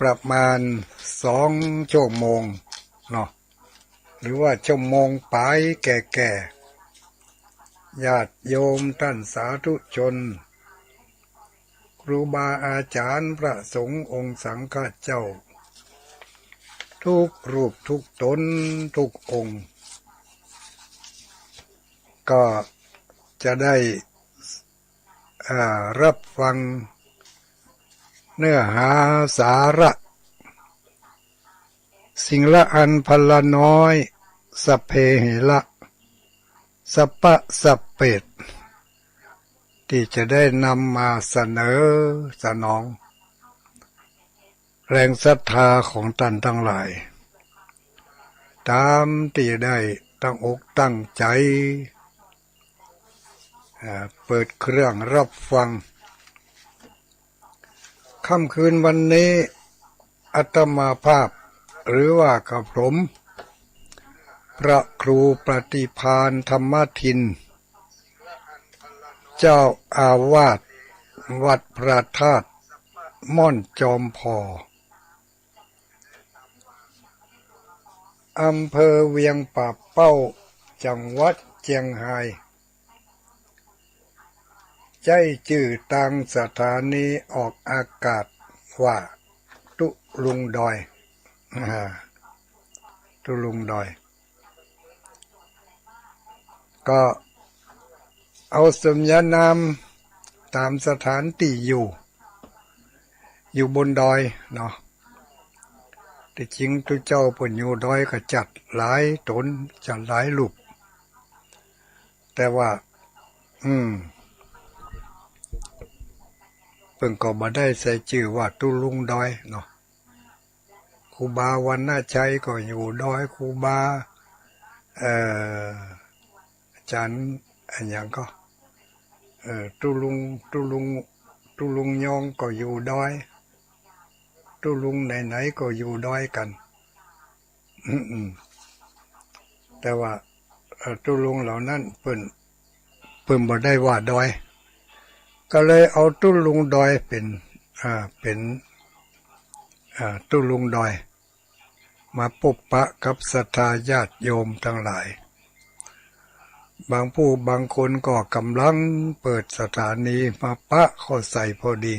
ประมาณ2 ชั่วโมงเนาะหรือว่าชั่วโมงปลายแก่ๆญาติโยมท่านสาธุชนครูบาอาจารย์พระสงฆ์องค์สังฆเจ้าทุกรูปทุกตนทุกองค์ก็จะได้รับฟังเนื้อหาสาระสิ่งละอันพละน้อยสัพเพเหระสัพพะสัพเปตที่จะได้นำมาเสนอสนองแรงศรัทธาของท่านทั้งหลายตามที่ได้ตั้งอกตั้งใจเปิดเครื่องรับฟังค่ำคืนวันนี้อาตมาภาพหรือว่ากับผมพระครูปฏิภาณธรรมทินเจ้าอาวาสวัดพระธาตุม่อนจอมพออำเภอเวียงป่าเป้าจังหวัดเชียงรายใจชื่อทางสถานีออกอากาศว่าตุลุงดอยตุลุงดอยก็เอาสมญานามตามสถานที่อยู่บนดอยเนาะที่จริงตัวเจ้าปนอยู่ดอยก็จัดหลายตนจัดหลายรูปแต่ว่าเพิ่งก็บ่ได้ใส่ชื่อว่าตุลุงดอยเนาะครูบาวันนาชัยก็อยู่ดอยครูบาอาจารย์อันอย่างก็ตุลุงยองก็อยู่ดอยตุลุงไหนๆก็อยู่ดอยกันแต่ว่าตุลุงเหล่านั้นเพิ่นบ่ได้ว่าดอยก็เลยเอาตุลุงดอยเป็นตุลุงดอยมาพบปะกับศรัทธาญาติโยมทั้งหลายบางผู้บางคนก็กำลังเปิดสถานีมาปะเข้าใส่พอดี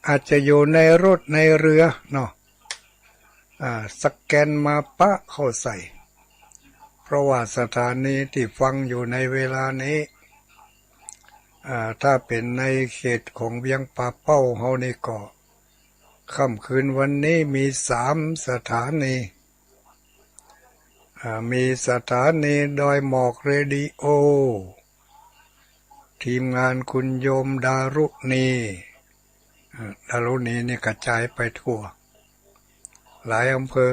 อาจจะอยู่ในรถในเรือเนาะสแกนมาปะเข้าใส่เพราะว่าสถานีที่ฟังอยู่ในเวลานี้ถ้าเป็นในเขตของเวียงป่าเป้าเฮานี่ก็ค่ำคืนวันนี้มี3 สถานีมีสถานีดอยหมอกเรดิโอทีมงานคุณโยมดารุณีนี่กระจายไปทั่วหลายอำเภอ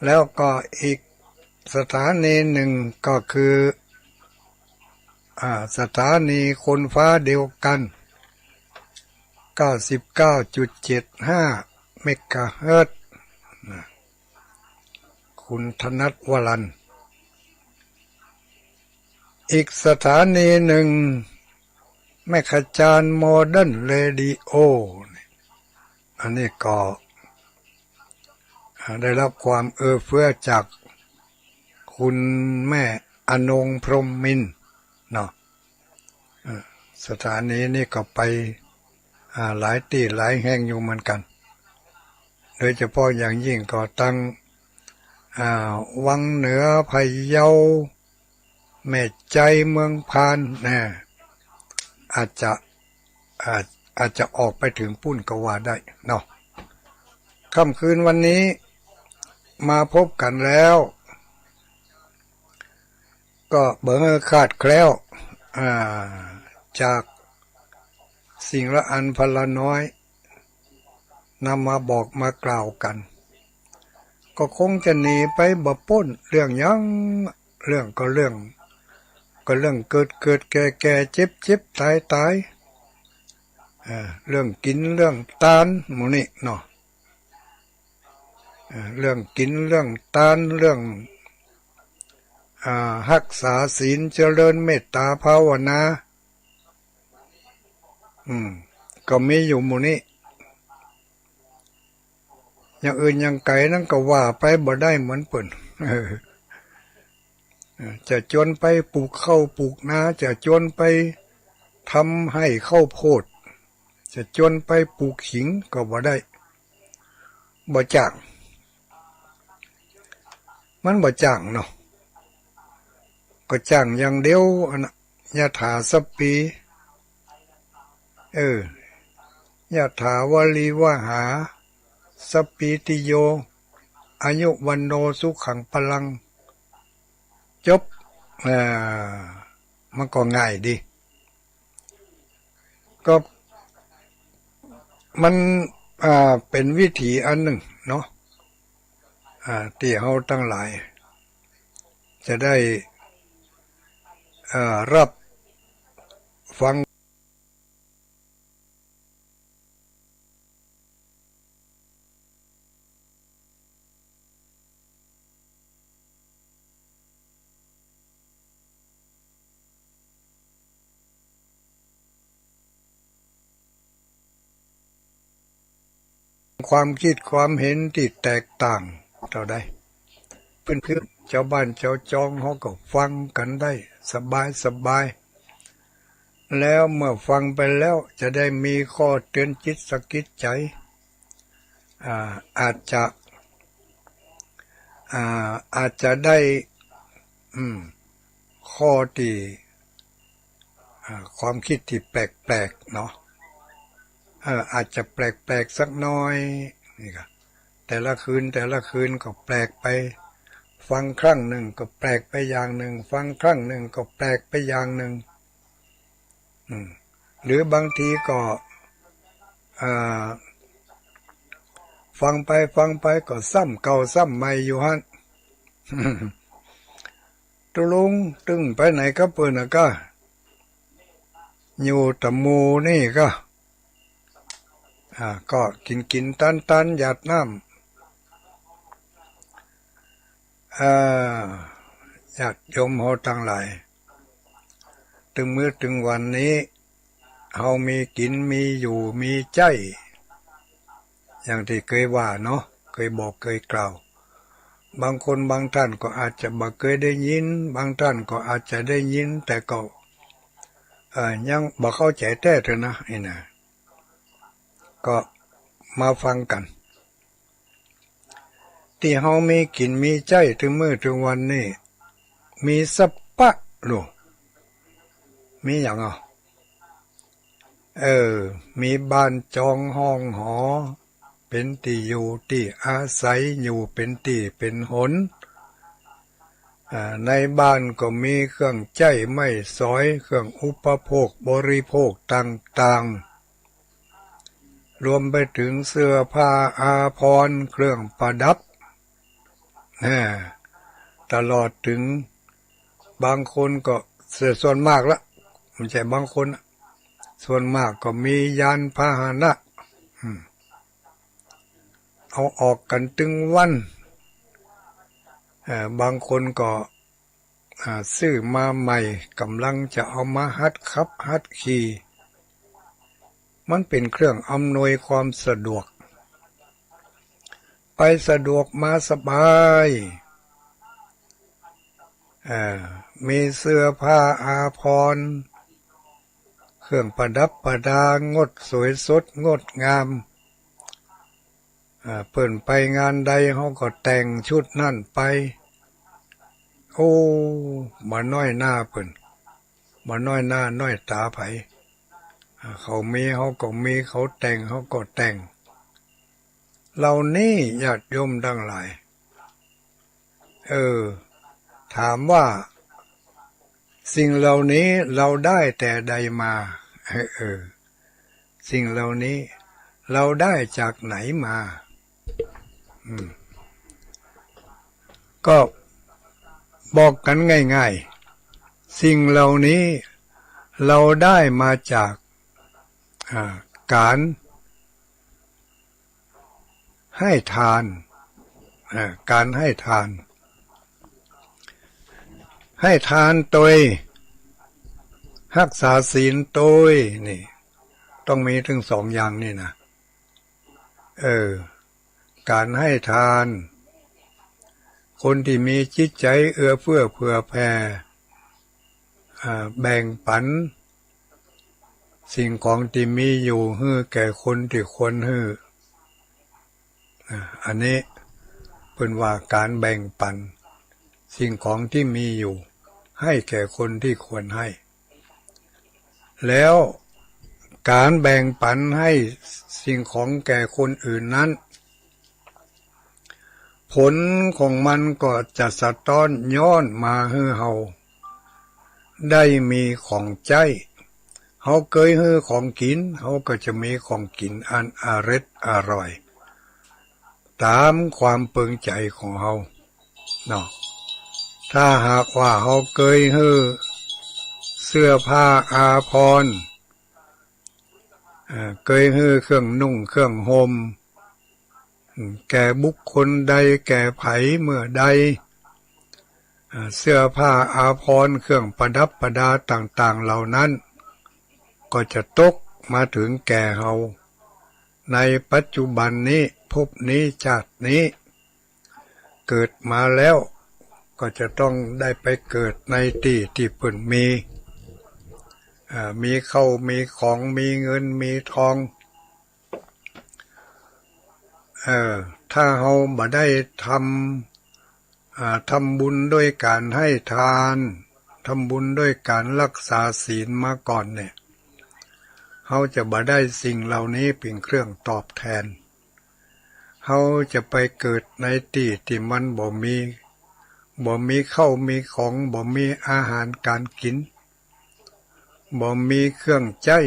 แล้วก็อีกสถานีหนึ่งก็คือสถานีคนฟ้าเดียวกัน 99.75 เมกะเฮิรตซ์คุณธนัทวรันอีกสถานีหนึ่งแม่ขจารโมเดิร์นเรดิโออันนี้ก็ได้รับความเฟื้อจากคุณแม่อนงพรหมมินทร์เนาะสถานีนี้ก็ไปหลายที่หลายแห่งอยู่เหมือนกันโดยเฉพาะอย่างยิ่งก็ตั้งวังเหนือพะเยาแม่ใจเมืองพานนะอาจจะออกไปถึงปุ้นก็ว่าได้เนาะค่ำคืนวันนี้มาพบกันแล้วก็เบิ่งขาดแคล้วจากสิ่งละอันพละน้อยนำมาบอกมากล่าวกันก็คงจะหนีไปบ่พ้นเรื่องยังเรื่องเกิดแก่เจ็บตายเรื่องกินเรื่องตานหมู่นี้เนาะเรื่องกินเรื่องตานเรื่องรักษาศีลเจริญเมตตาภาวนาก็มีอยู่หมู่นี้ อย่างอื่นอย่างไก่นั่นก็ว่าไปบ่ได้เหมือนเปิ่นเออจะจวนไปปลูกข้าวปลูกนาจะจวนไปทำให้ข้าวโพดจะจวนไปปลูกขิงก็บ่ได้บ่จ้างมันบ่จ้างเนาะก็จ้างอย่างเดียวอันยะถาสัพปียะถาวลีวหาสัพพิติโยอายุวันโนสุขังพลังจบมันก็ง่ายดีก็มันเป็นวิถีอันหนึ่งเนาะที่เราทั้งหลายจะได้รับฟังความคิดความเห็นที่แตกต่างเท่าใดเพื่อนๆเจ้าบ้านเจ้าจองเขาก็ฟังกันได้สบายแล้วเมื่อฟังไปแล้วจะได้มีข้อเตือนจิตสะกิดใจอาจจะได้ข้อที่ความคิดที่แปลกๆเนาะอาจจะแปลกสักน้อยนี่ก็แต่ละคืนก็แปลกไปฟังครั้งหนึ่งก็แปลกไปอย่างหนึ่งฟังครั้งหนึ่งก็แปลกไปอย่างหนึ่งหรือบางทีก็ฟังไปก็ซ้ำเก่าซ้ำใหม่อยู่ฮั่นตุลุงตึงไปไหนก็เปิ่นก็อยู่ตะมูนี่ก็กินตันหยาดน้ำญาติโยมเฮาทั้งหลายถึงมื้อถึงวันนี้เฮามีกินมีอยู่มีใจอย่างที่เคยว่าเนาะเคยบอกเคยกล่าวบางคนบางท่านก็อาจจะบ่เคยได้ยินบางท่านก็อาจจะได้ยินแต่ก็ยังบ่เข้าใจแท้เถอะนะนี่นะก็มาฟังกันที่เฮามีกินมีใจถึงมื้อถึงวันนี้มีสัพพะโลมีอย่างมีบ้านจองห้องหอเป็นที่อยู่ที่อาศัยอยู่เป็นที่เป็นหนในบ้านก็มีเครื่องใช้ไม้สอยเครื่องอุปโภคบริโภคต่างๆรวมไปถึงเสื้อผ้าอาภรณ์เครื่องประดับตลอดถึงบางคนก็ส่วนมากละไม่ใช่บางคนส่วนมากก็มียานพาหนะเอาออกกันตึงวันบางคนก็ซื้อมาใหม่กำลังจะเอามาหัดขับหัดขี่มันเป็นเครื่องอำนวยความสะดวกไปสะดวกมาสบายมีเสื้อผ้าอาภรณ์เครื่องประดับประดางดสวยสดงดงามเปิ่นไปงานใดเขาก็แต่งชุดนั่นไปโอ้มาน้อยหน้าเปิ่นมาน้อยหน้าน้อยตาไผเขามีเขาก็มีเขาแต่งเขาก็แต่งเหล่านี้ญาติโยมทั้งหลายถามว่าสิ่งเหล่านี้เราได้แต่ใดมาสิ่งเหล่านี้เราได้จากไหนมาก็บอกกันง่ายๆสิ่งเหล่านี้เราได้มาจากการให้ทานการให้ทานโดยรักษาศีลโดยนี่ต้องมีถึง2 อย่างนี่นะ การให้ทานคนที่มีจิตใจเอื้อเฟื้อเผื่อแผ่แบ่งปันสิ่งของที่มีอยู่ให้แก่คนที่ควรให้อันนี้เป็นว่าการแบ่งปันสิ่งของที่มีอยู่ให้แก่คนที่ควรให้แล้วการแบ่งปันให้สิ่งของแก่คนอื่นนั้นผลของมันก็จะสะท้อนย้อนมาให้เฮาได้มีของใจเฮาเคยให้ของกินเฮาก็จะมีของกินอันอร่อยตามความเปิงใจของเฮาเนาะถ้าหากว่าเฮาเคยให้เสื้อผ้าอาภรณ์เคยให้เครื่องนุ่งเครื่องห่มแก่บุคคลใดแก่ไผเมื่อใดเสื้อผ้าอาภรณ์เครื่องประดับประดาต่างๆเหล่านั้นก็จะตกมาถึงแก่เฮาในปัจจุบันนี้ภพนี้ชาตินี้เกิดมาแล้วก็จะต้องได้ไปเกิดในที่เพิ่นมีเข้ามีของมีเงินมีทองถ้าเฮาบ่ได้ทำบุญด้วยการให้ทานทำบุญด้วยการรักษาศีลมาก่อนเนี่ยเฮาจะบ่ได้สิ่งเหล่านี้เป็นเครื่องตอบแทนเฮาจะไปเกิดในที่มันบ่มีข้าวมีของบ่มีอาหารการกินบ่มีเครื่องใช้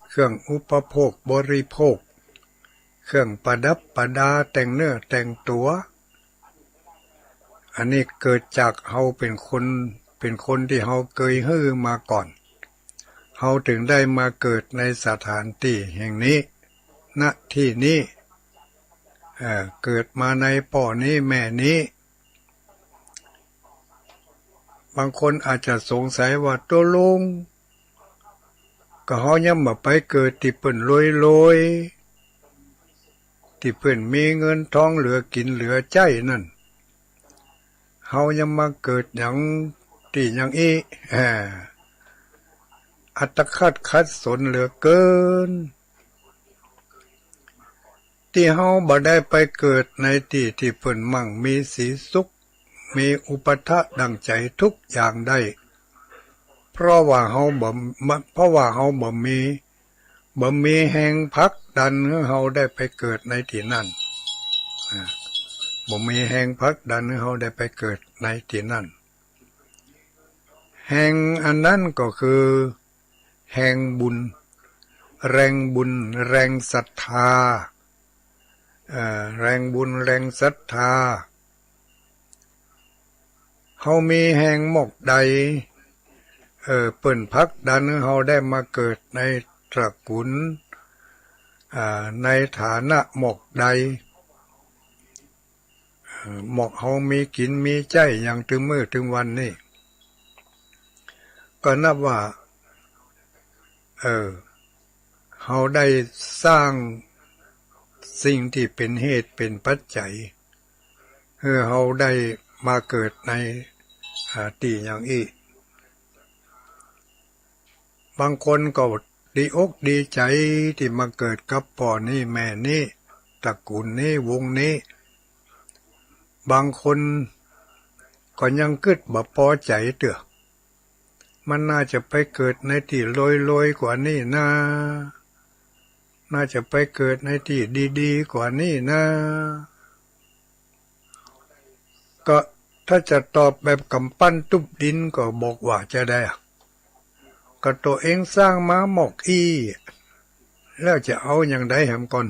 เครื่องอุปโภคบริโภคเครื่องประดับประดาแต่งเนื้อแต่งตัวอันนี้เกิดจากเฮาเป็นคนที่เฮาเคยฮื้อมาก่อนเฮาถึงได้มาเกิดในสถานที่แห่งนี้ณที่นี้เกิดมาในพ่อนี้แม่นี้บางคนอาจจะสงสัยว่าตัวลงก็เฮายังบ่ไปเกิดที่เพิ่นรวยที่เพิ่นมีเงินทองเหลือกินเหลือใช้นั่นเฮายังมาเกิดหยังที่หยังอัตคัดสนเหลือเกินที่เฮาบ่ได้ไปเกิดในที่เพิ่นมั่งมีสีสุขมีอุปทะดังใจทุกอย่างได้เพราะว่าเฮาบ่มีแห่งพักดันให้เฮาได้ไปเกิดในที่นั้นบ่มีแห่งพักดันให้เฮาได้ไปเกิดในที่นั้นแห่งอันนั้นก็คือแห่งบุญแรงศรัทธาแรงบุญแรงศรัทธาเฮามีแห่งหมกใดเปิ้นพักดันให้เฮาได้มาเกิดในตระกูลในฐานะหมกใดหมกเฮามีกินมีใจอย่างถึงมื้อถึงวันนี้ก็นับว่าเฮาได้สร้างสิ่งที่เป็นเหตุเป็นปัจจัยให้เฮาได้มาเกิดในที่อย่างนี้บางคนก็ดีอกดีใจที่มาเกิดกับพ่อนี้แม่นี้ตระกูลนี้วงนี้บางคนก็ยังคิดบ่พอใจเด้อมันน่าจะไปเกิดในที่รวยๆกว่านี้นะน่าจะไปเกิดในที่ดีๆกว่านี้นะก็ถ้าจะตอบแบบกำปั้นทุบดินก็บอกว่าจะได้ก็ตัวเองสร้างมาหมกแล้วจะเอาอย่างใดแหมก่อน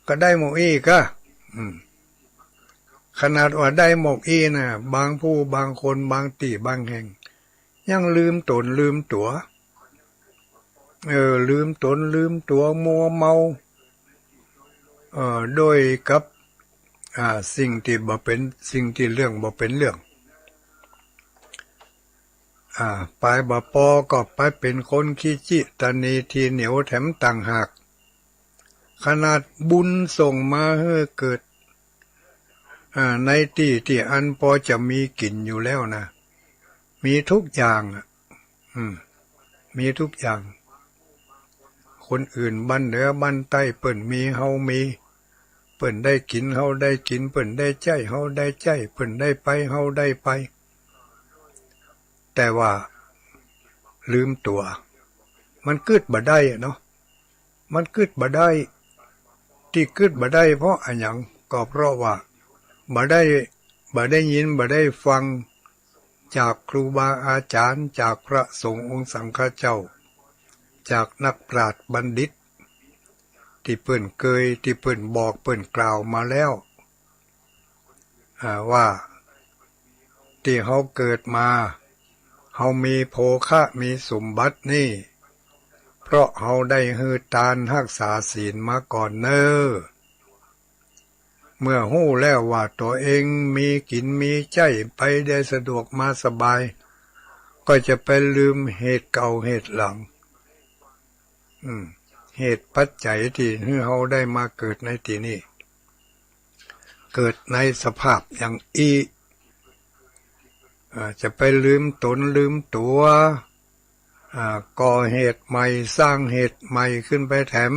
ก็ได้หมกก็ขนาดว่าได้หมกนะบางผู้บางคนบางที่บางแห่งยังลืมตนลืมตัวลืมตนลืมตัวมัวเมาโดยกับสิ่งที่บ่เป็นสิ่งที่เรื่องบ่เป็นเรื่องไปบ่พอก็ไปเป็นคนขี้จิตนีทีเหนียวแถมต่างหาก ขนาดบุญส่งมาให้เกิดในที่อันพอจะมีกินอยู่แล้วนะมีทุกอย่างมีทุกอย่างคนอื่นบ้านเหนือบ้านใต้เปิ่นมีเฮามีเปิ่นได้กินเฮาได้กินเปิ่นได้ใจเฮาได้ใจเปิ่นได้ไปเฮาได้ไปแต่ว่าลืมตัวมันกึดบ่ได้เนาะมันกึดบ่ได้ที่กึดบ่ได้เพราะอันหยังก็เพราะว่าบ่ได้ยินบ่ได้ฟังจากครูบาอาจารย์จากพระสงฆ์องค์สังฆเจ้าจากนักปราชญ์บัณฑิตที่เปิ้นเคยที่เปิ้นบอกเปิ้นกล่าวมาแล้วว่าที่เฮาเกิดมาเฮามีโภคะมีสมบัตินี่เพราะเฮาได้ฮือทานรักษาศีลมาก่อนเน้อเมื่อฮู้แล้วว่าตัวเองมีกินมีใจไปได้สะดวกมาสบายก็จะไปลืมเหตุเก่าเหตุหลังเหตุปัจจัยที่ให้เฮาได้มาเกิดในที่นี้เกิดในสภาพอย่างจะไปลืมตนลืมตัวก่อเหตุใหม่สร้างเหตุใหม่ขึ้นไปแถม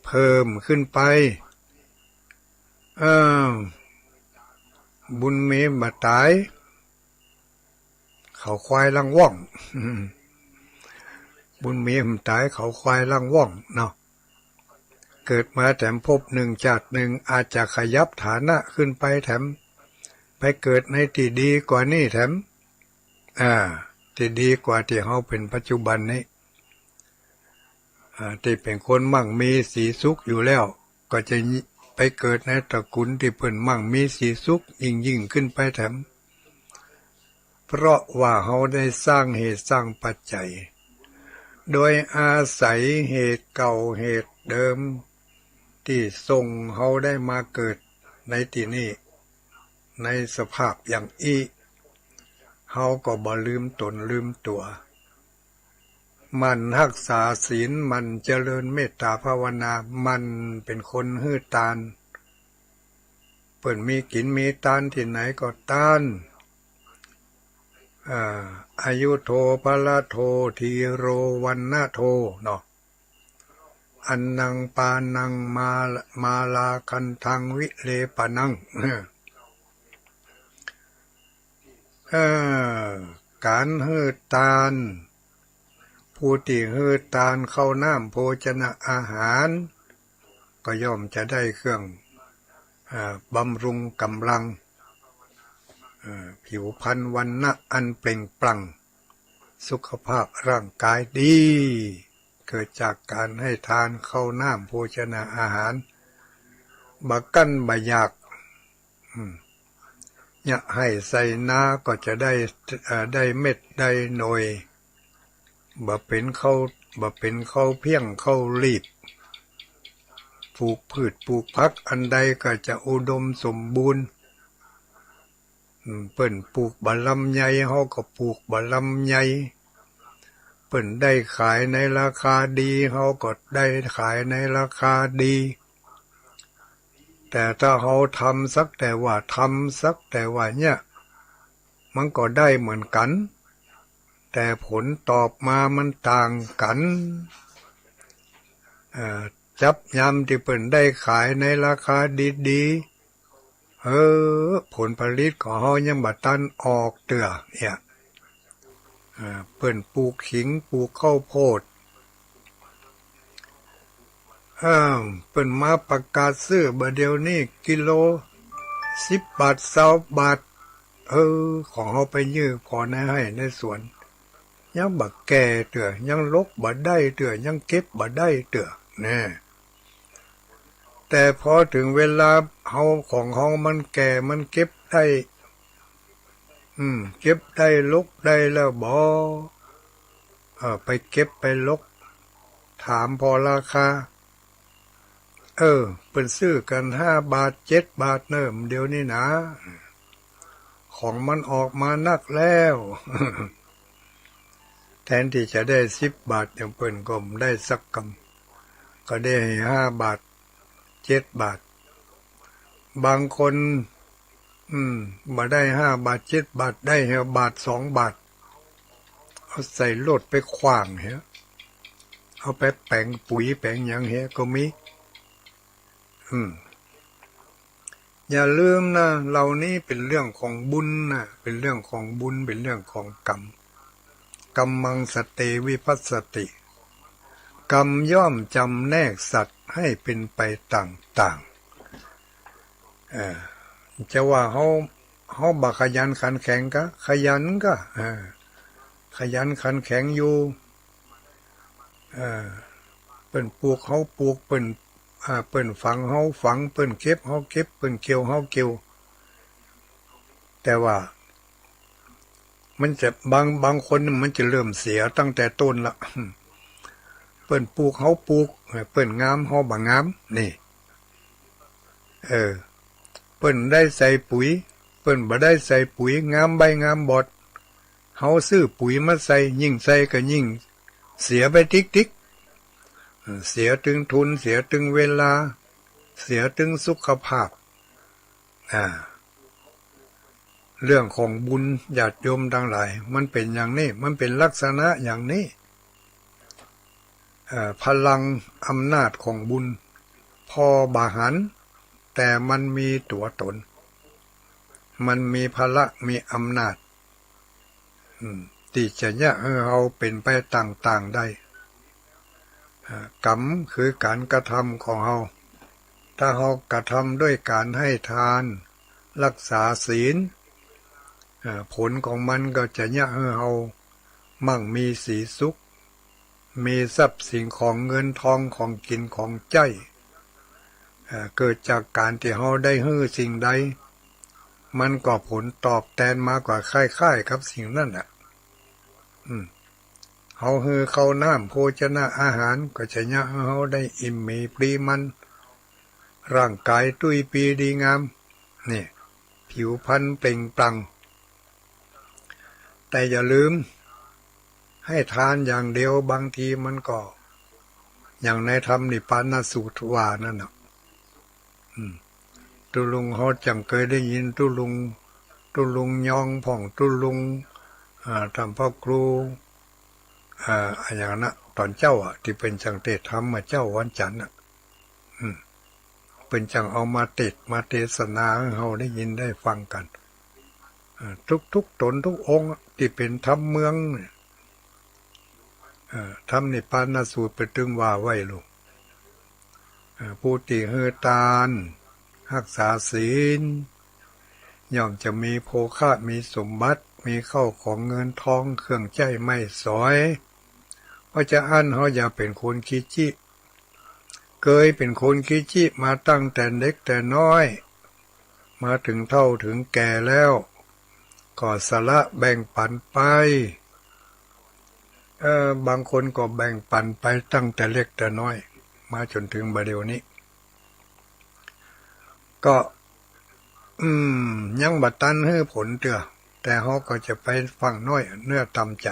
เพิ่มขึ้นไปบุญมีมาตายเขาควายลังว่องบุญมีมาตายเขาควายลังว่องเนาะเกิดมาแถมภพหนึ่งชาติหนึ่งอาจจะขยับฐานะขึ้นไปแถมไปเกิดในที่ดีกว่านี้แถมที่ดีกว่าที่เขาเป็นปัจจุบันนี้ที่เป็นคนมั่งมีสีสุขอยู่แล้วก็จะไปเกิดในตระกูลที่เพิ่นมั่งมีสีสุขยิ่งขึ้นไปแถมเพราะว่าเขาได้สร้างเหตุสร้างปัจจัยโดยอาศัยเหตุเก่าเหตุเดิมที่ส่งเขาได้มาเกิดในที่นี้ในสภาพอย่างเขาก็บ่ลืมตนลืมตัวมันรักษาศีลมันเจริญเมตตาภาวนามันเป็นคนฮื้อตานเปิ่นมีกินมีตานที่ไหนก็ตานอายุโทภละโททีโรวันนะโทเนาะอันนังปานังมาลาคันทังวิเลปนังการฮื้อตานผู้ที่ฮื้อตานเข้าน้ำโภชนะอาหารก็ย่อมจะได้เครื่องบำรุงกำลังผิวพรรณวรรณะอันเปล่งปลั่งสุขภาพร่างกายดีเกิดจากการให้ทานเข้าน้ำโภชนะอาหารบักกั้นบะยากเนี่ยให้ใส่นาก็จะได้เม็ดได้หน่วยบ่เป็นข้าวเพียงข้าวรีบปลูกพืชปลูกผักอันใดก็จะอุดมสมบูรณ์เปิ้นปลูกบะลำไยเฮาก็ปลูกบะลำไยเปิ้นได้ขายในราคาดีเฮาก็ได้ขายในราคาดีแต่ถ้าเฮาทำสักแต่ว่าเนี่ยมันก็ได้เหมือนกันแต่ผลตอบมามันต่างกันจับยำที่เปิ้นได้ขายในราคาดีๆผลผลิตของเฮายังบ่ทันออกเตื้อเนี่ยเปิ้นปลูกขิงปลูกข้าวโพดเปิ้นมาประกาศซื้อบ่เดี๋ยวนี้กิโล10 บาท20 บาทของเฮาไปยื้อขอให้ในสวนยังบ่แก่เตื้อยังลกบ่ได้เตื้อยังเก็บบ่ได้เตื้อแน่แต่พอถึงเวลาเฮาของเฮามันแก่มันเก็บได้เก็บได้ลกได้แล้วบ่ไปเก็บไปลกถามพอราคาเปิ้นซื้อกัน5 บาท7 บาทเนิ่มเดี๋ยวนี้นะของมันออกมานักแล้วแทนที่จะได้10 บาทอย่างเปิ้นก็ได้สักกำ ก็ได้5 บาท 7 บาทบางคนบ่ได้5 บาท 7 บาทได้1 บาท 2 บาทเอาใส่รถไปขว้างเหรอเอาไปแปลงปุ๋ยแปลงหยังเหรอก็มีอย่าลืมนะเหล่านี้เป็นเรื่องของบุญนะเป็นเรื่องของบุญเป็นเรื่องของกรรมกัมมังสเตวิภัสสติกรรมย่อมจำแนกสัตว์ให้เป็นไปต่างๆจะว่าเขาบักขยันขันแข็งก็ขยันก็ขยันขันแข็งอยู่เปิ้นปลูกเขาปลูกเปิ้นฝังเขาฝังเปิ้นเก็บเขาเก็บเปิ้นเกี่ยวเขาเกี่ยวแต่ว่ามันจะบางคนมันจะเริ่มเสียตั้งแต่ต้นละเปิ้นปลูกเขาปลูกเปิ้นงามเขาบ่งามนี่เปิ้นได้ใส่ปุ๋ยเปิ้นบ่ได้ใส่ปุ๋ยงามใบงามบอดเขาซื้อปุ๋ยมาใส่ยิ่งใส่ก็ยิ่งเสียไปติ๊กเสียถึงทุนเสียถึงเวลาเสียถึงสุขภาพเรื่องของบุญญาติโยมทั้งหลายมันเป็นอย่างนี้มันเป็นลักษณะอย่างนี้พลังอำนาจของบุญพอบาหันแต่มันมีตัวตนมันมีพละมีอำนาจที่จะเนี่ยให้เราเป็นไปต่างๆได้กรรมคือการกระทำของเราถ้าเรากระทำด้วยการให้ทานรักษาศีลผลของมันก็จะเนี่ยให้เรามั่งมีสีสุขมีทรัพย์สินของเงินทองของกินของใจเกิดจากการที่เราได้ให้สิ่งใดมันก็ผลตอบแทนมากกว่าค่ายๆครับสิ่งนั้นเขาให้เขาน้ำโภชนะอาหารก็จะเนี่ยให้เขาได้อิ่มมีปรีมันร่างกายตุ้ยปีดีงามนี่ผิวพรรณเปล่งปลั่งแต่อย่าลืมให้ทานอย่างเดียวบางทีมันก็อย่างในธรรมนิพพานสูตรว่านั่นน่ะตุลุงเขาจังเคยได้ยินตุลุงยองผ่องตุลุงทำพ่อครูอย่างนั้นตอนเจ้าที่เป็นจังเทศธรรมมาเจ้าวันจันทร์เป็นจังเอามาเทศนาให้เราได้ยินได้ฟังกันทุกตนทุกองค์ที่เป็นธรรมเมืองธรรมนิพพานสูตรไปถึงว่าไว้ลูกผู้ที่เฮตานรักษาศีลย่อมจะมีโภคะมีสมบัติมีเข้าของเงินทองเครื่องใจไม่สอยเพราะจะอั้นเขาอย่าเป็นคนขี้จี้เคยเป็นคนขี้จี้มาตั้งแต่เด็กแต่น้อยมาถึงเฒ่าถึงแก่แล้วก็สละแบ่งปันไปบางคนก็แบ่งปันไปตั้งแต่เล็กแต่น้อยมาจนถึงบัดเดี๋ยวนี้ก็ยังบัดตันให้ผลเตือแต่เขาก็จะไปฟังน้อยเนื้อตำใจ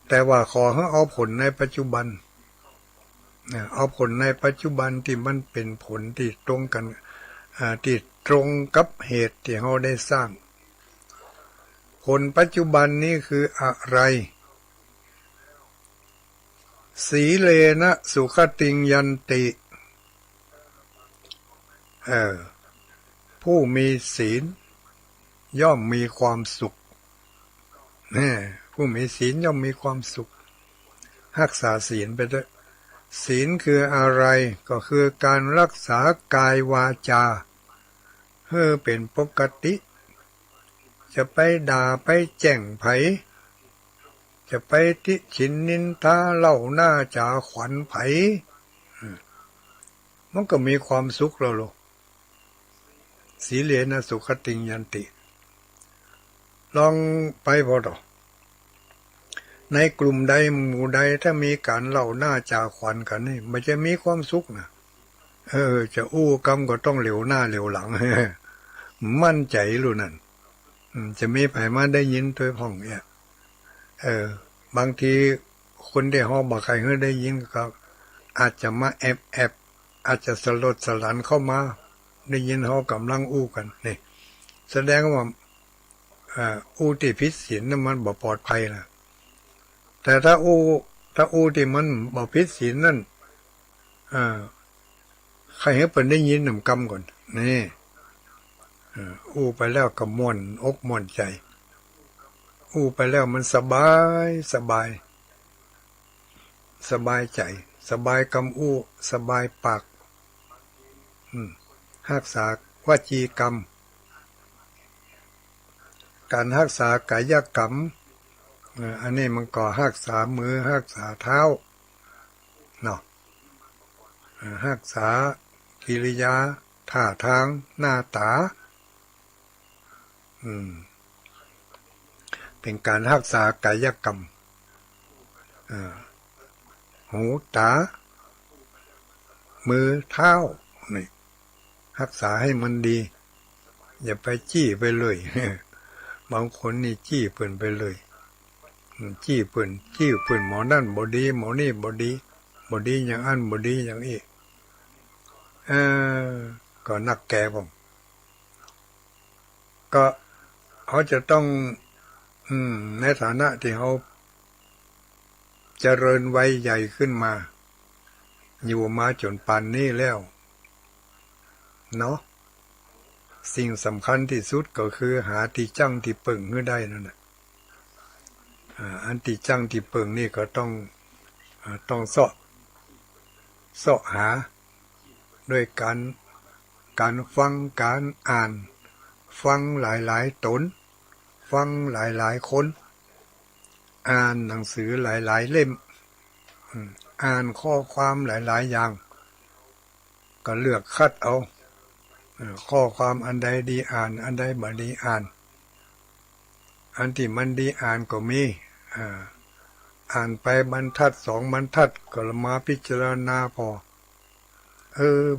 แต่ว่าขอให้เอาผลในปัจจุบันเอาผลในปัจจุบันที่มันเป็นผลที่ตรงกันที่ตรงกับเหตุที่เขาได้สร้างผลปัจจุบันนี้คืออะไรสีเลนะสุขติงยันติผู้มีศีลย่อมมีความสุขผู้มีศีลย่อมมีความสุขรักษาศีลไปด้วยศีลคืออะไรก็คือการรักษากายวาจาให้เป็นปกติจะไปด่าไปแจ้งไผจะไปติฉินนินทาเล่าหน้าจ่าขวัญไผมันก็มีความสุขแล้วลูกสีเลนะสุขติงยันติลองไปพอต่อในกลุ่มใดหมู่ใดถ้ามีการเล่าหน้าจ่าขวัญกันนี่มันจะมีความสุขนะจะอู้กรรมก็ต้องเหลียวหน้าเหลียวหลัง มั่นใจรู้นั่นจะมีไผมาได้ยินตัวพ่องเนี่ยบางทีคนได้ฮอบบักใครได้ยินก็ อาจจะมาแอบอาจจะสลดสลันเข้ามาได้ยินเขากำลังอู้กันนี่แสดงว่าอู้ที่ผิดศีลนั้นมันบ่ปลอดภัยนะแต่ถ้าอู้ที่มันบ่ผิดศีลนั่นใครให้เปิดได้ยินหนึ่งกำก่อนนี่อู้ไปแล้วก็ม่วนอกม่วนใจอู้ไปแล้วมันสบายใจสบายกำอู้สบายปากรักษาวจีกรรมการรักษากายกรรมอันนี้มันก็รักษามือรักษาเท้าเนาะรักษากิริยาท่าทางหน้าตาเป็นการรักษากายกรรมหูตามือเท้านี่รักษาให้มันดีอย่าไปจี้ไปเลยบางคนนี่จี้เปิ่นไปเลยจี้เปิ่นหมอนั่นบ่ดีหมอนี่บ่ดีอย่างอันบ่ดีอย่างนี้ก็นักแก่ผมก็เขาจะต้องในฐานะที่เขาเจริญวัยใหญ่ขึ้นมาอยู่มาจนป่านนี้แล้วเนาะสิ่งสำคัญที่สุดก็คือหาที่จังที่เปิ่งให้ได้นั่นน่ะอันที่จังที่เปิ่งนี่ก็ต้องเสาะหาด้วยการฟังการอ่านฟังหลายๆตนฟังหลายๆคนอ่านหนังสือหลายๆเล่มอ่านข้อความหลายๆอย่างก็เลือกคัดเอาข้อความอันใดดีอ่านอันใดบ่ดีอ่านอันที่มันดีอ่านก็มีอ่านไปบรรทัด2 บรรทัดก็มาพิจารณาพอ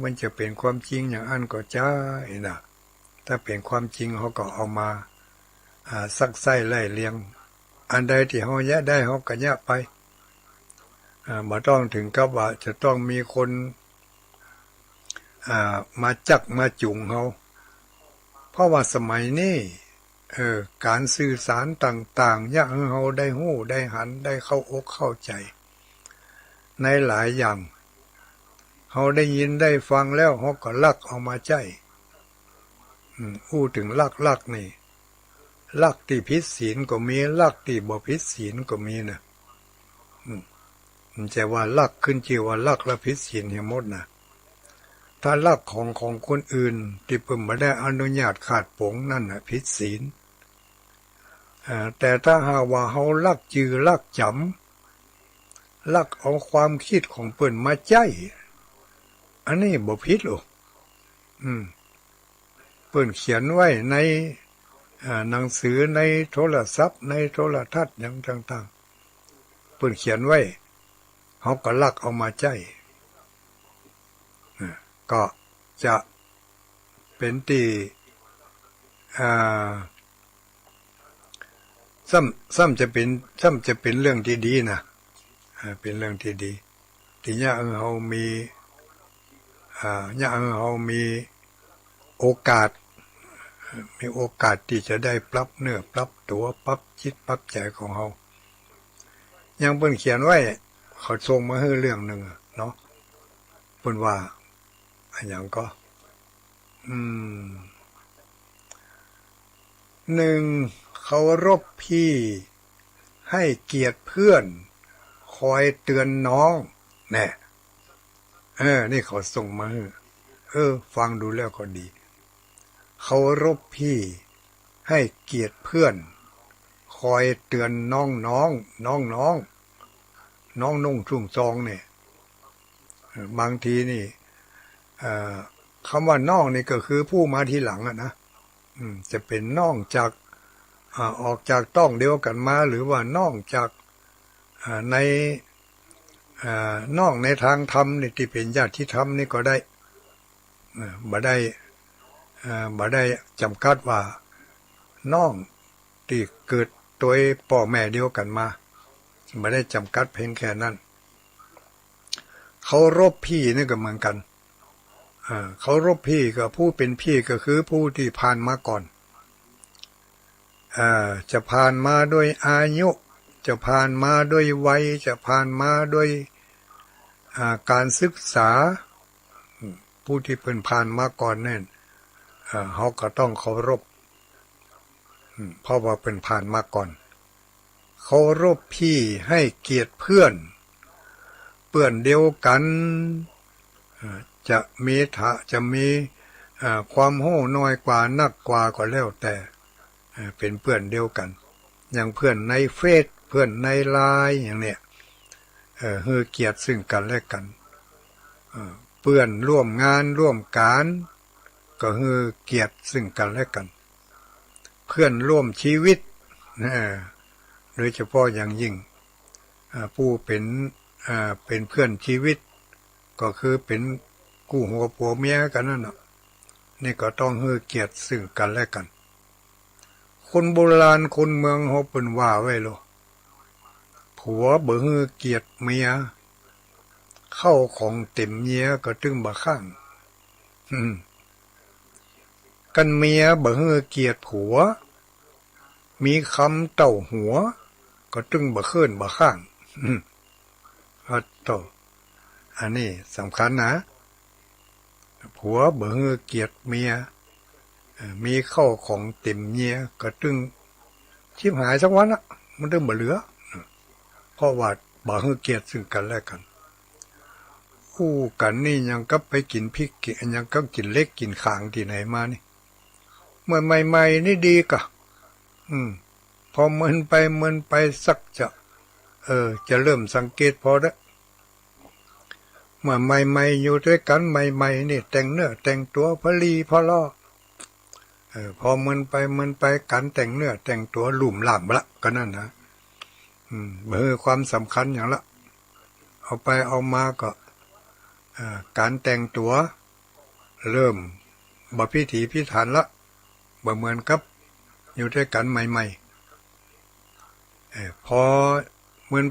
มันจะเป็นความจริงอย่างอันก็จ้านะถ้าเป็นความจริงเขาก็เอามาซักไซ้ไล่เลียงอันใดที่เขาแยะได้เขาก็แยะไปบ่ต้องถึงกับว่าจะต้องมีคนมาจักมาจุงเขาเพราะว่าสมัยนี้การสื่อสารต่างๆอยากให้เขาได้หู้ได้หันได้เข้าอกเข้าใจในหลายอย่างเขาได้ยินได้ฟังแล้วเขาก็ลักเอามาใจอู้ถึงลักนี่ลักที่ผิดศีลก็มีลักที่บ่ผิดศีลก็มีนะมันจะว่าลักขึ้นชื่อว่าลักและผิดศีลทั้งหมดนะถ้าลักของคนอื่นที่เพิ่นบ่ได้อนุญาตขาดผงนั่นน่ะผิดศีลแต่ถ้าหากว่าเฮาลักจือลักจำลักเอาความคิดของเพิ่นมาใจอันนี้บ่ผิดหรอกเพิ่นเขียนไว้ในหนังสือในโทรศัพท์ในโทรทัศน์อย่างต่างๆเพิ่นเขียนไว้เฮาก็ลักเอามาใจก็จะเป็นที่ซ้ำจะเป็นเรื่องที่ดีนะเป็นเรื่องที่ดีที่เนี่ยเรามีโอกาสที่จะได้ปรับเนื้อปรับตัวปรับจิตปรับใจของเรายังเพิ่นเขียนไว้เขาส่งมาให้เรื่องหนึ่งเนาะเพิ่นว่าอันอย่างก็1เคารพพี่ให้เกียรติเพื่อนคอยเตือนน้องแน่นี่เขาส่งมาฟังดูแล้วก็ดีเคารพพี่ให้เกียรติเพื่อนคอยเตือนน้องนุ่งทุ่งซองเนี่ยบางทีนี่คำว่าน้องนี่ก็คือผู้มาทีหลังนะจะเป็นน้องจากออกจากต้องเดียวกันมาหรือว่าน้องจากในน้องในทางธรรมนี่ที่เป็นญาติธรรมนี่ก็ได้บ่ได้จำกัดว่าน้องที่เกิดโดยพ่อแม่เดียวกันมาบ่ได้จำกัดเพียงแค่นั้น เคารพพี่นี่ก็เหมือนกันเคารพพี่ก็ผู้เป็นพี่ก็คือผู้ที่ผ่านมาก่อนจะผ่านมาด้วยอายุจะผ่านมาด้วยวัยจะผ่านมาด้วยการศึกษาผู้ที่เป็นผ่านมาก่อนนั่นเขาก็ต้องเคารพเพราะว่าเป็นผ่านมาก่อนเคารพพี่ให้เกียรติเพื่อนเดียวกันจะมีจะมีความโห่น้อยกว่านักกว่าก็แล้วแต่เป็นเพื่อนเดียวกันอย่างเพื่อนในเฟซเพื่อนในไลน์อย่างเนี้ยให้เกียรติซึ่งกันและกันเพื่อนร่วมงานร่วมการก็ให้เกียรติซึ่งกันและกันเพื่อนร่วมชีวิตโดยเฉพาะอย่างยิ่งผู้เป็นเพื่อนชีวิตก็คือเป็นกู้หัวผัวเมียกันนั่นน่ะนี่ก็ต้องให้เกียรติซึ่งกันและกันคนโบราณคนเมืองเขาเป็นว่าไว้โลผัวบ่ให้เกียรติเมียเข้าของเต็มเมียก็ตึงบ่ข้างกันเมียบ่ให้เกียรติผัวมีคำเต่าหัวก็ตึงบ่เคินบ่ข้างอันนี้สำคัญนะผัวบ่ให้เกียรติเมียมีเข้าของเต็มเมียก็ตึงชิบหายสักวันละมันตึงบ่เหลือเพราะว่าบ่ให้เกียรติซึ่งกันและกันคู่กันนี่ยังก็ไปกินพริกยังก็กินเล็กกินข่างที่ไหนมานี่เมื่อใหม่ๆนี่ดีกะพอเมินไปสักจะเริ่มสังเกตพอได้เมื่อใหม่ๆอยู่ด้วยกันใหม่ๆนี่แต่งเนื้อแต่งตัวพลีพล่อพอเมินไปกันแต่งเนื้อแต่งตัวหลุ่มหล่ำละก็นั่นนะความสำคัญอย่างละเอาไปเอามาก็การแต่งตัวเริ่มบ่พิถีพิถันละบ่เหมือนกับอยู่ด้วยกันใหม่ๆพอเมิน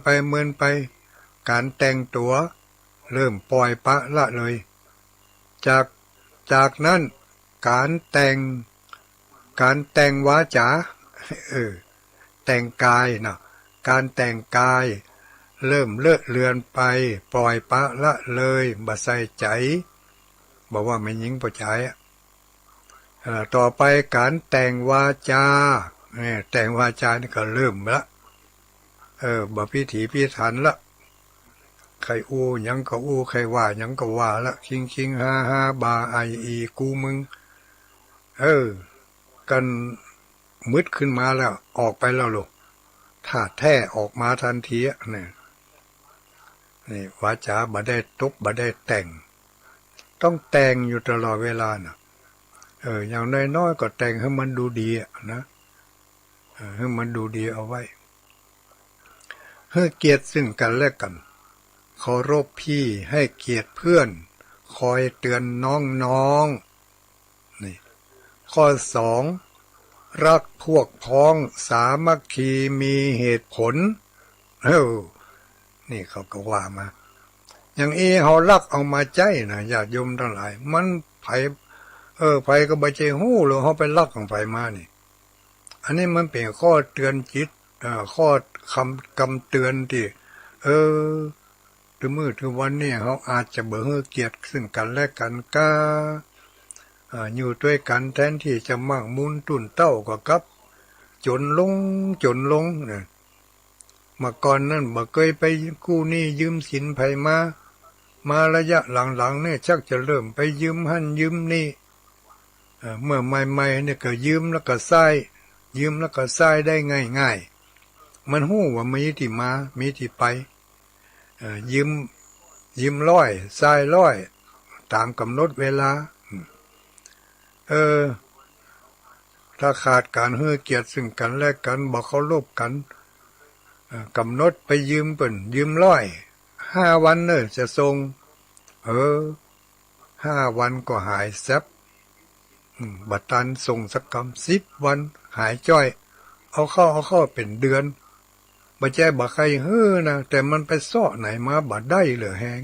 ไปการแต่งตัวเริ่มปล่อยปะละเลยจากนั้นการแต่งวาจาแต่งกายนะการแต่งกายเริ่มเลอะเลือนไปปล่อยปะละเลยบ่ใส่ใจบอกว่าไม่ยิงผู้ชายต่อไปการแต่งวาจาแต่งวาจานี่ก็เริ่มละบ่พิถีพิถันละใครอู้หยังก็อู้ใครว่าหยังก็ว่าละคิงฮ่าบาไออีกูมึงกันมืดขึ้นมาแล้วออกไปแล้วลูกถ้าแท้ออกมาทันทีนี่วาจาบ่ได้ตบบ่ได้แต่งต้องแต่งอยู่ตลอดเวลานะอย่างน้อยๆก็แต่งให้มันดูดีนะให้มันดูดีเอาไว้ให้เกียรติซึ่งกันและกันเคารพพี่ให้เกียรติเพื่อนคอยเตือนน้องนี่ข้อ2รักพวกพ้องสามัคคีมีเหตุผลนี่เขาก็ว่ามาอย่างเขารักเอามาใจนะญาติโยมทั้งหลายมันไผก็บ่ใจฮู้หรือเขาไปรักของไผมานี่อันนี้มันเป็นข้อเตือนจิตข้อคำเตือนที่ถึงมื้อถึงวันนี้เขาอาจจะบ่ให้เกียรติซึ่งกันและกันก็อยู่ด้วยกันแทนที่จะมั่งมุนตุ่นเต้าก็กับจนลงเนี่ยมาก่อนนั้นบ่เคยไปกู้หนี้ยืมสินไผมาระยะหลังๆเนี่ยชักจะเริ่มไปยืมหั่นยืมนี่เมื่อใหม่ๆเนี่ยก็ยืมแล้วก็ใช้ได้ง่ายๆมันฮู้ว่ามีที่มามีที่ไปยืมร้อยใช้ร้อยตามกำหนดเวลาถ้าขาดการให้เกียรติซึ่งกันและกันบ่เคารพกันกำหนดไปยืมเปิ้นยืมร้อย5 วันจะส่ง5 วันก็หายแซบบัดตันส่งสักกำ10 วันหายจ้อยเอาเข้าเป็นเดือนบ่ใช่บ่ใครนะแต่มันไปซ้อไหนมาบ่ได้เหลือแฮง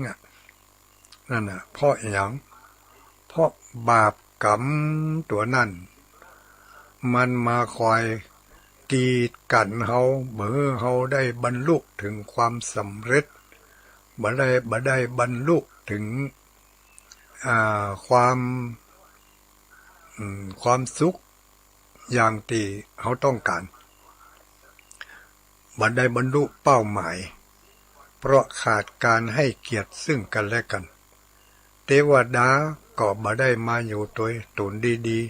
นั่นน่ะเพราะอย่างเพราะบาปกรรมตัวนั่นมันมาคอยกีดกันเฮาเมื่อเฮาได้บรรลุถึงความสำเร็จบ่ได้บรรลุถึงความสุขอย่างที่เขาต้องการบ่ได้บรรลุเป้าหมายเพราะขาดการให้เกียรติซึ่งกันและกันเทวดาก็บ่ได้มาอยู่ตัวตนดี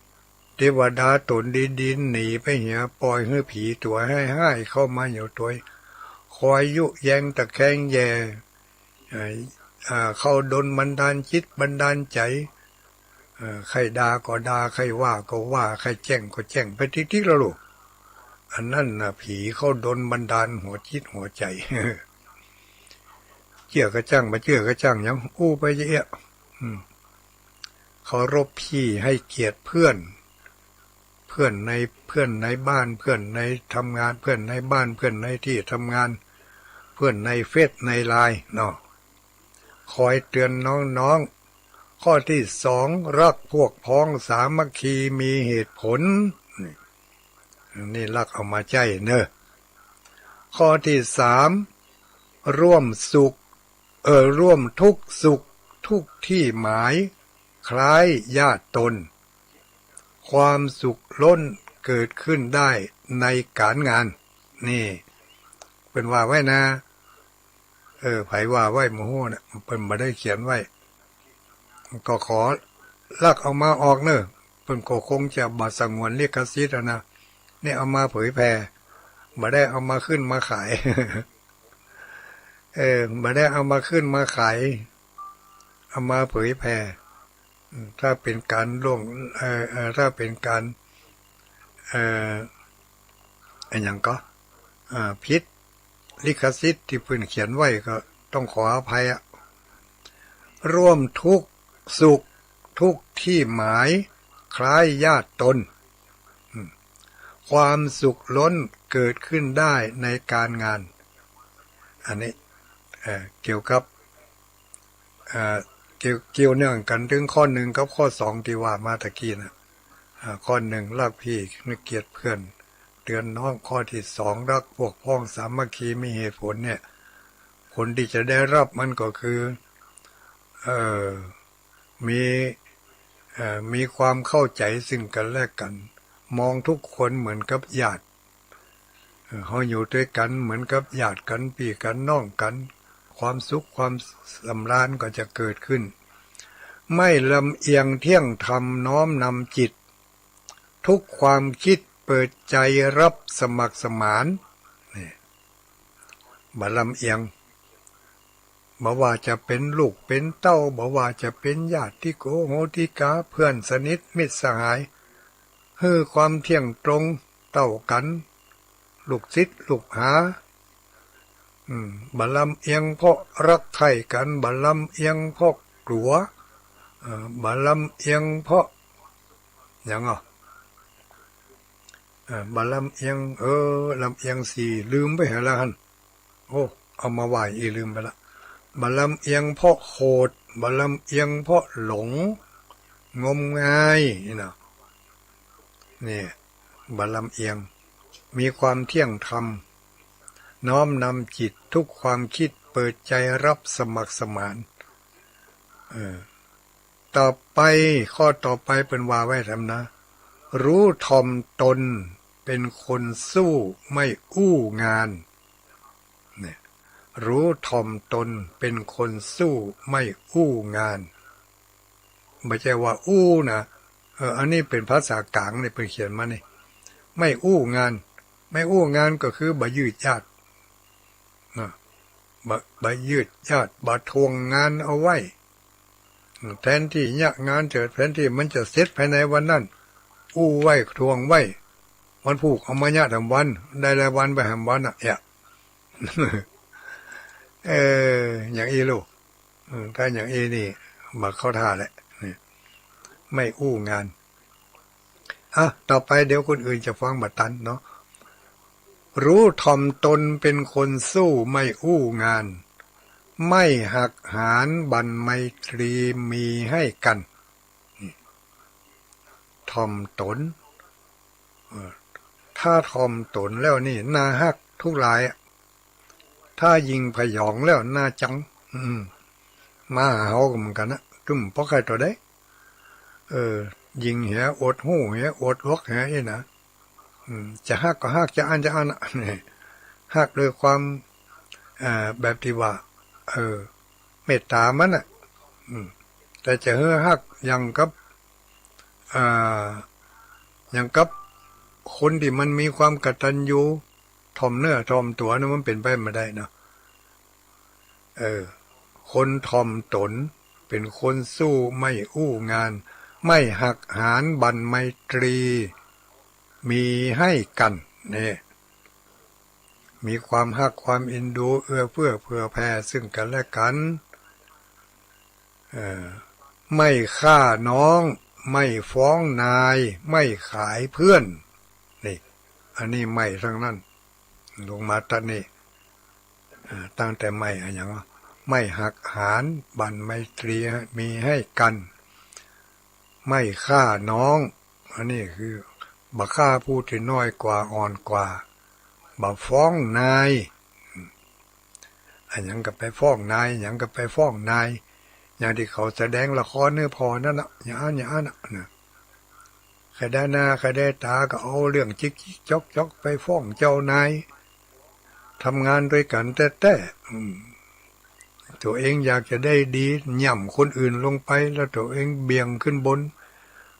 ๆเทวดาตนดีๆหนีไปเหียปล่อยให้ผีตัวให้เข้ามาอยู่ตัวคอยยุแยงตะแคงแย่เข้าดลบันดาลจิตบันดาลใจใครด่าก็ด่าใครว่าก็ว่าใครแจ้งก็แจ้งไปทิๆแล้วลูกอันนั้นน่ะผีเข้าดลบันดาลหัวจิตหัวใจเชื่อกระจังมาเชื่อกระจังยังอู้ไปเยอะเคารพพี่ให้เกียรติเพื่อนในบ้านเพื่อนในทำงานเพื่อนในบ้านเพื่อนในที่ทำงานเพื่อนในเฟซในไลน์เนาะคอยเตือนน้องๆข้อที่สองรักพวกพ้องสามัคคีมีเหตุผลนี่รักเอามาใจเนอะข้อที่สามร่วมสุขร่วมทุกสุขทุกที่หมายคล้ายญาติตนความสุขล้นเกิดขึ้นได้ในการงานนี่เป็นว่าไว้นะไผว่าไว้โมโหเนี่ยเป็นมาได้เขียนไว้ก็ขอลักเอามาออกเนอะเป็นก็คงจะบัดสงวนลิขสิทธิ์นะนี่เอามาเผยแพร่มาได้เอามาขึ้นมาขายมาได้เอามาขึ้นมาขายเอามาเผยแพร่ถ้าเป็นการล่วงถ้าเป็นการอย่างก็พิษลิขสิทธิ์ที่เพิ่นเขียนไว้ก็ต้องขออภัยร่วมทุกสุขทุกที่หมายคล้ายญาติตนความสุขล้นเกิดขึ้นได้ในการงานอันนี้เกี่ยวกับเกี่ยวเนื่องกันถึงข้อหนึ่งกับข้อสองที่ว่ามาตะกี้นะข้อหนึ่งรักพี่นึกเกียรติเพื่อนเตือนน้องข้อที่สองรักพวกพ้องสามัคคีมีเหตุผลเนี่ยผลที่จะได้รับมันก็คือมีความเข้าใจซึ่งกันและกันมองทุกคนเหมือนกับญาติเขาอยู่ด้วยกันเหมือนกับญาติกันพี่กันน้องกันความสุขความสำราญก็จะเกิดขึ้นไม่ลำเอียงเที่ยงธรรมน้อมนำจิตทุกความคิดเปิดใจรับสมัครสมานนี่บ่ลำเอียงบ่ว่าจะเป็นลูกเป็นเต้าบ่ว่าจะเป็นญาติโกโหติกาเพื่อนสนิทมิตรสหายความเที่ยงตรงเต้ากันลูกศิษย์ลูกหาบ่ลำเอียงเพราะรักใคร่กันบ่ลำเอียงเพราะกลัวบ่ลำเอียงเพราะอย่างบ่ลำเอียงลำเอียงสี่ลืมไปแล้วหั่นโอ้เอามาไหว้ลืมไปละบ่ลำเอียงเพราะโหดบ่ลำเอียงเพราะหลงงมงายนี่บ่ลำเอียงมีความเที่ยงธรรมน้อมนำจิตทุกความคิดเปิดใจรับสมัครสมานต่อไปข้อต่อไปเป็นว่าไว้ทำนะรู้ถ่อมตนเป็นคนสู้ไม่อู้งานเนี่ยรู้ถ่อมตนเป็นคนสู้ไม่อู้งานไม่ใช่ว่าอู้นะอันนี้เป็นภาษากลางเนี่ยเพิ่นเขียนมานี่ไม่อู้งานไม่อู้งานก็คือบ่ยืดญาติบ่ยืดญาติบ่ทวงงานเอาไว้แทนที่เนี่ยงานเถิดแทนที่มันจะเสร็จภายในวันนั้นอู้ไว้ทวงไว้วันผูกเอามาเนี่ยทำวันได้รายวันไปทำวันอย่างอีลูกถ้าอย่างอีนี่มาเข้าท่าแหละไม่อู้งานต่อไปเดี๋ยวคนอื่นจะฟังบัดตันเนาะรู้ถ่อมตนเป็นคนสู้ไม่อู้งาน ไม่หักหานบัณไมตรีมีให้กันถ่อมตนถ้าถ่อมตนแล้วนี่น่าฮักทุกหลายถ้ายิงพยองแล้วน่าจังมาหาเฮาก็เหมือนกันนะจุ่มเพราะใครตัวได้ยิงเหียอดหูเหียอดวกเหียนี่นะจะฮักก็ฮักจะอันจะอันนี่ฮักด้วยความแบบที่ว่าเมตตามันอ่ะแต่จะเฮือฮักอย่างกับอย่างกับคนที่มันมีความกตัญญูถ่อมเนื้อถ่อมตัวนะมันเป็นไปไม่ได้นะคนถ่อมตนเป็นคนสู้ไม่อู้งานไม่หักหานบัณไมตรีมีให้กันเนี่ยมีความฮักความเอ็นดูเอื้อเฟื้อเผื่อแผ่ซึ่งกันและกันไม่ฆ่าน้องไม่ฟ้องนายไม่ขายเพื่อนนี่อันนี้ไม่ทั้งนั้นลงมาตัดนี่ตั้งแต่ไม่อะไรอย่างว่าไม่หักหานบัณไมตรีมีให้กันไม่ฆ่าน้องอันนี้คือบ่ฆ่าผู้ที่น้อยกว่าอ่อนกว่าบ่ฟ้องนายอันยังก็ไปฟ้องนายยังก็ไปฟ้องนายอย่างที่เขาแสดงละครเนื้อพอนั่นน่ะอย่างนั้นนะใครได้หน้าใครได้ตาก็เอาเรื่องจิกจอกจอกไปฟ้องเจ้านายทำงานด้วยกันแต่ตัวเองอยากจะได้ดีย่ำคนอื่นลงไปแล้วตัวเองเบี่ยงขึ้นบน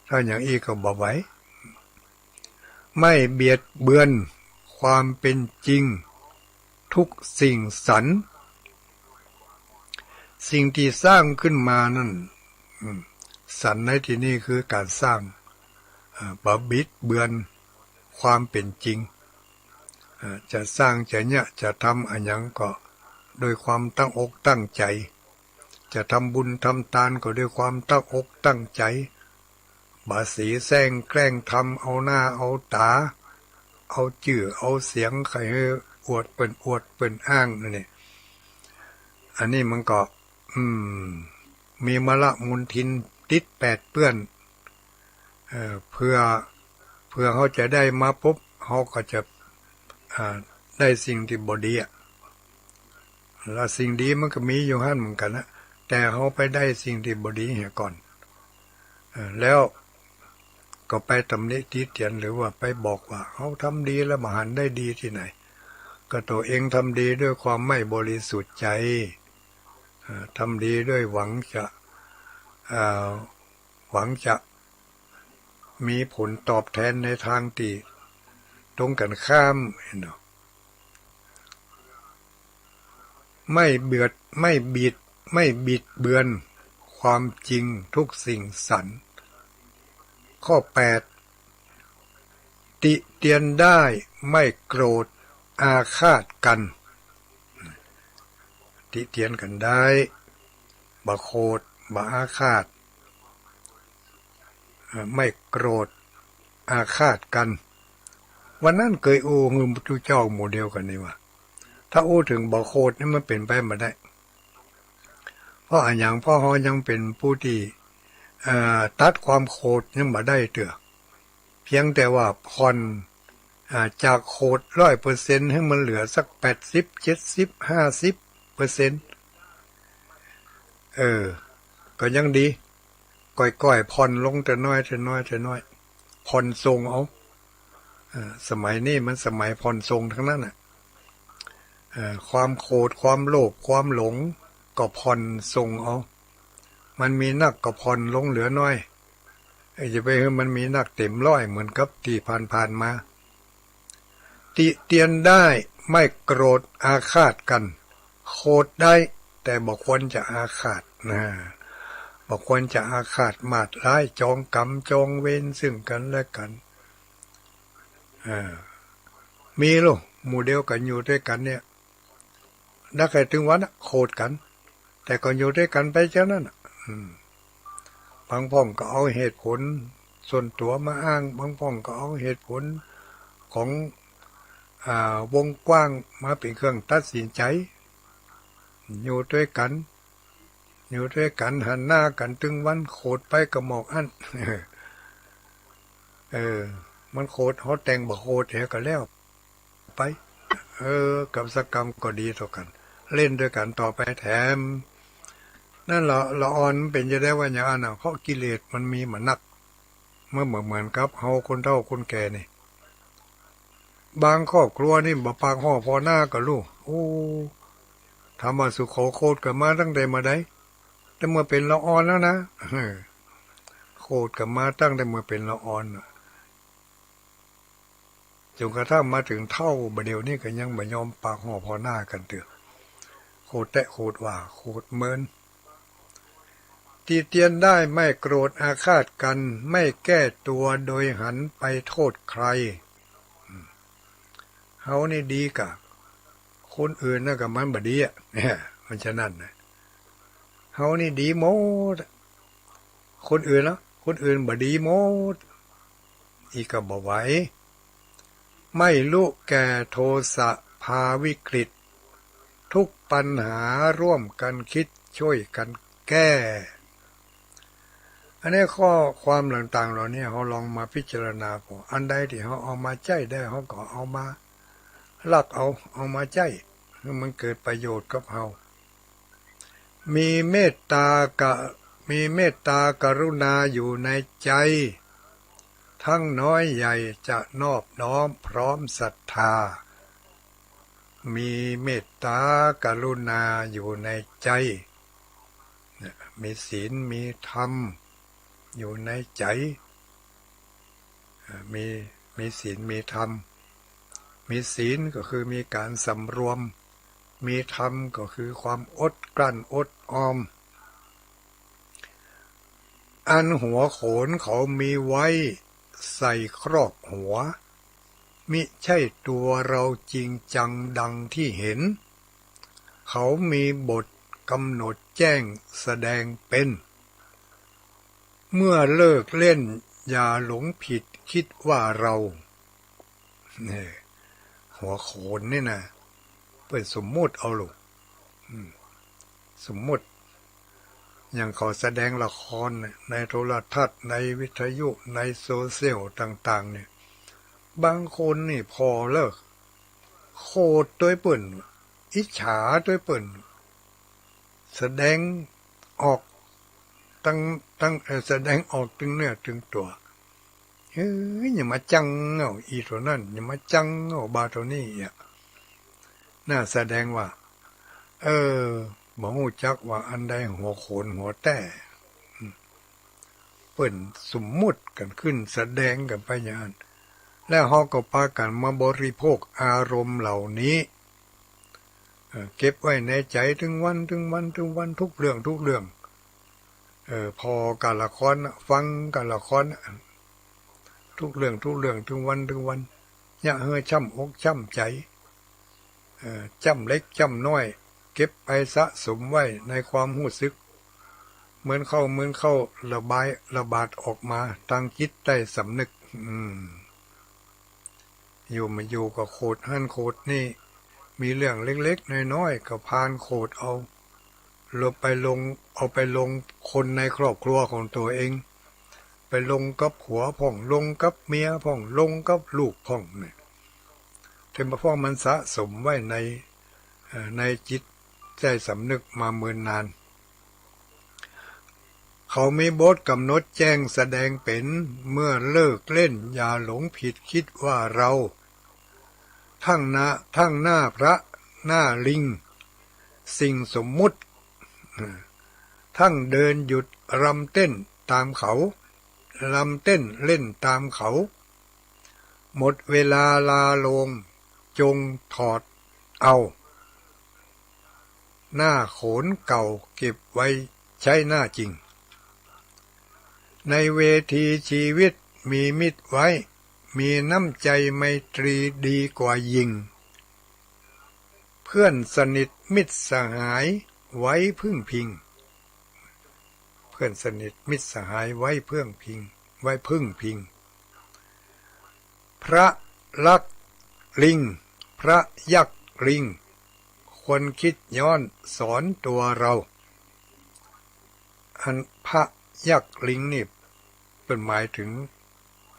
ถ้าอย่างอีกก็บ่ไหวไม่เบียดเบือนความเป็นจริงทุกสิ่งสรรค์สิ่งที่สร้างขึ้นมานั่นสรรค์ในที่นี้คือการสร้างบบิดเบือนความเป็นจริงจะสร้างจะเนี่ยจะทำอันยังก็โดยความตั้งอกตั้งใจจะทำบุญทำทานก็ด้วยความตั้งอกตั้งใจบาสีแซงแกล้งทำเอาหน้าเอาตาเอาชื่อเอาเสียงใครให้อวดเปิ่นอ้างนี่อันนี้มันก็มีมละมุนทินติดแปดเปื้อนเพื่อเขาจะได้มาปุ๊บเขาก็จะได้สิ่งที่บดีแล้วสิ่งดีมันก็มีอยู่หั่นเหมือนกันนะแต่เขาไปได้สิ่งที่บดีเหี่ยก่อนแล้วก็ไปตำหนิติเตียนหรือว่าไปบอกว่าเขาทำดีแล้วมาหันได้ดีที่ไหนก็ตัวเองทำดีด้วยความไม่บริสุทธิ์ใจทำดีด้วยหวังจะมีผลตอบแทนในทางที่ตรงกันข้ามไม่เบิดเบือนความจริงทุกสิ่งสรรค์ข้อ8ติเตียนได้ไม่โกรธอาฆาตกันติเตียนกันได้บ่โกรธบ่อาฆาตไม่โกรธอาฆาตกันวันนั้นเคยอู้ฮือพระพุทธเจ้าโมเดลกันนี่ว่าถ้าอู้ถึงบ่โกรธนี่มันเป็นไปไม่ได้เพราะอันอย่างพ่อฮอยังเป็นผู้ที่ตัดความโกรธยังบ่ได้เถอะเพียงแต่ว่าผ่อนจากโกรธ100%ให้มันเหลือสัก80 70 50%ก็ยังดีก่อยๆผ่อนลงแต่น้อยผ่อนทรงเอาสมัยนี้มันสมัยผ่อนทรงทั้งนั้นน่ะความโกรธความโลภความหลงก็ผ่อนทรงเอามันมีนักก็ผ่อนลงเหลือน้อยจะไปให้มันมีนักเต็มร้อยเหมือนกับที่ผ่านมาติเตียนได้ไม่โกรธอาฆาตกันโกรธได้แต่บ่ควรจะอาฆาตนะบ่ควรจะอาฆาตมาดร้ายจองกรรมจองเวรซึ่งกันและกันมีลูกหมู่เดียวกันอยู่ด้วยกันเนี่ยถ้าใครถึงวันโกรธกันแต่ก็อยู่ด้วยกันไปเจ้านั้นบางพ่องก็เอาเหตุผลส่วนตัวมาอ้างบางพ่องก็เอาเหตุผลของวงกว้างมาเป็นเครื่องตัดสินใจ อยู่ด้วยกันอยู่ด้วยกันหันหน้ากันถึงวันโขดไปกับหมอกอัน มันโคตรเขาแต่งบ่โคตรเหก็แล้วไปกับสกรรมก็ดีต่อกัน เล่นด้วยกันต่อไปแถมนั่นละอ่อนเป็นจะได้ว่าอย่างนั้นเพราะกิเลสมันมีเหมือนนักเมื่อเหมือนกับเฮาคนเฒ่าคนแก่นี่บางครอบครัวนี่บ่ปากห่อพอหน้ากับลูกโอ้ทำมาสุโขโคตรกันมาตั้งแต่มาได้แต่เมื่อเป็นละอ่อนแล้วนะโคตรกันมาตั้งแต่เมื่อเป็นละอ่อนจนกระทั่งมาถึงเท่าบเดียวนี่ก็ยังไม่ยอมปากห่อพอหน้ากันเตือโคตรแตะโคตรว่าโคตรเมินตีเตียนได้ไม่โกรธอาฆาตกันไม่แก้ตัวโดยหันไปโทษใครเฮานี่ดีกะคนอื่นน่ะกับมันบ่ดีอ่ะเนี่ยมันฉะนั้นนะเฮานี่ดีหมดคนอื่นแล้วคนอื่นบ่ดีหมดอีกก็บ่ไหวไม่รู้แก่โทสะพาวิกฤตทุกปัญหาร่วมกันคิดช่วยกันแก้อันนี้ข้อความต่างๆเหล่านี้เขาลองมาพิจารณาพออันใดที่เขาเอามาใจได้เขาก็เอามาลักเอามาใจมันเกิดประโยชน์กับเขามีเมตตากรุณาอยู่ในใจทั้งน้อยใหญ่จะนอบน้อมพร้อมศรัทธามีเมตตากรุณาอยู่ในใจมีศีลมีธรรมอยู่ในใจมีศีลมีธรรมมีศีลก็คือมีการสำรวมมีธรรมก็คือความอดกลั้นอดออมอันหัวโขนเขามีไว้ใส่ครอบหัวมิใช่ตัวเราจริงจังดังที่เห็นเขามีบทกำหนดแจ้งแสดงเป็นเมื่อเลิกเล่นอย่าหลงผิดคิดว่าเราเนี่ยหัวโขนนี่นะเป็นสมมุติเอาลูกสมมุติอย่างเขาแสดงละครในโทรทัศน์ในวิทยุในโซเชียลต่างๆเนี่ยบางคนนี่พอเลิกโคตรตัวเปิ่นอิจฉาตัวเปิ่นแสดงออกตั้งแสดงออกถึงเนื้อถึงตัวอย่ามาจังเอาอีตัวนั่นอย่ามาจังเอาบาตัวนี้อ่ะน่าแสดงว่าบ่ฮู้จักว่าอันใดหัวโขนหัวแต้เปิ้นสมมุติกันขึ้นแสดงกันไปอย่างนั้นแล้วเฮาก็พากันมาบริโภคอารมณ์เหล่านี้เก็บไว้ในใจถึงวันทุกเรื่องพอการละครฟังการละครทุกเรื่องถึงวันอย่าเฮอช้ำอกช้ำใจจ้ำเล็กจ้ำน้อยเก็บไปสะสมไว้ในความรู้สึกเหมือนเข้าระบาดออกมาทางจิตใต้สำนึกอยู่มาอยู่กับโคตรหั่นโคตรนี่มีเรื่องเล็กๆน้อยๆก็พานโคตรเอาไปลงคนในครอบครัวของตัวเองไปลงกับผัวพ่องลงกับเมียพ่องลงกับลูกพ่องเนี่ยถึงเพราะมันสะสมไว้ในจิตใจสำนึกมาเมื่อนานเขามีบทกำหนดแจ้งแสดงเป็นเมื่อเลิกเล่นอย่าหลงผิดคิดว่าเราทั้งหน้าพระหน้าลิงสิ่งสมมุติทั้งเดินหยุดรำเต้นตามเขารำเต้นเล่นตามเขาหมดเวลาลาโลงจงถอดเอาหน้าโขนเก่าเก็บไว้ใช้หน้าจริงในเวทีชีวิตมีมิตรไว้มีน้ำใจไมตรีดีกว่ายิงเพื่อนสนิทมิตรสหายไว้พึ่งพิงเพื่อนสนิทมิตรสหายไว้พึ่งพิงพระลักลิงพระยักษ์ลิงค ควรคิดย้อนสอนตัวเราอันพระยักษ์ลิงนี่เป็นหมายถึง